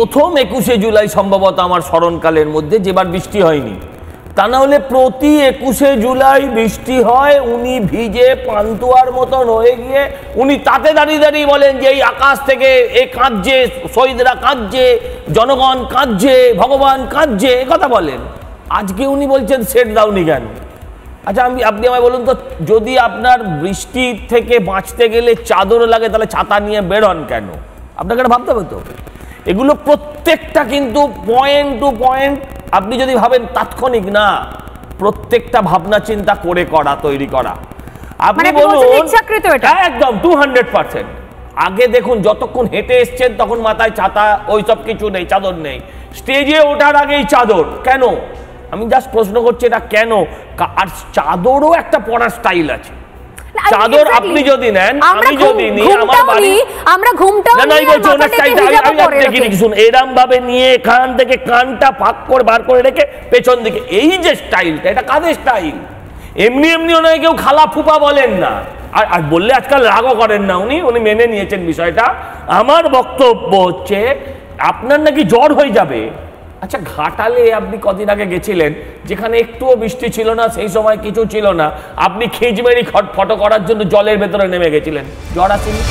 প্রথম 21শে জুলাই সম্ভবত আমার স্মরণকালের মধ্যে যেবার বৃষ্টি হয়নি, তা না হলে প্রতি 21শে জুলাই বৃষ্টি হয়, উনি ভিজে পান্তুয়ার মতন হয়ে গিয়ে উনি তাতে দাঁড়িয়ে দাঁড়িয়ে বলেন যে এই আকাশ থেকে এ কাঁদছে, শহীদরা কাঁদছে, জনগণ কাঁদছে, ভগবান কাঁদছে, এ কথা বলেন। আজকে উনি বলছেন সেট দাওনি কেন? আচ্ছা আপনি আমায় বলুন তো, যদি আপনার বৃষ্টি থেকে বাঁচতে গেলে চাদর লাগে তাহলে ছাতা নিয়ে বেরোন কেন? আপনাকে এটা ভাবতে হবে তো। এগুলো প্রত্যেকটা কিন্তু পয়েন্ট টু পয়েন্ট, আপনি যদি ভাবেন তাৎক্ষণিক না, প্রত্যেকটা ভাবনা চিন্তা করে করা, তৈরি করা। আপনি বলুন একদম 200%। আগে দেখুন যতক্ষণ হেঁটে এসছেন তখন মাথায় ছাতা ওইসব কিছু নেই, চাদর নেই। স্টেজে ওঠার আগেই চাদর কেন? আমি জাস্ট প্রশ্ন করছি এটা কেন? আর চাদরও একটা পরার স্টাইল আছে। চাদর আপনি যদি নেন, আমি যদি নিই, আমার বাড়ি আমরা ঘুমটাও নাই বলছি ওনার স্টাইলটা আমি দেখিনি শুন, এরম ভাবে নিয়ে এখান থেকে কানটা ফাঁক করে বার করে রেখে পেছন দিকে, এই যে স্টাইলটা, এটা কাদের স্টাইল? এমনি এমনি ওনাকে কেউ খালা ফুপা বলেন না, আর বললে আজকাল রাগও করেন না, উনি মেনে নিয়েছেন বিষয়টা। আমার বক্তব্য হচ্ছে আপনার নাকি জ্বর হয়ে যাবে। আচ্ছা ঘাটালে আপনি কদিন আগে গেছিলেন, যেখানে একটুও বৃষ্টি ছিল না, সেই সময় কিছু ছিল না, আপনি খিঁচমেরি ফটো করার জন্য জলের ভেতরে নেমে গেছিলেন, জ্বর আসেনি?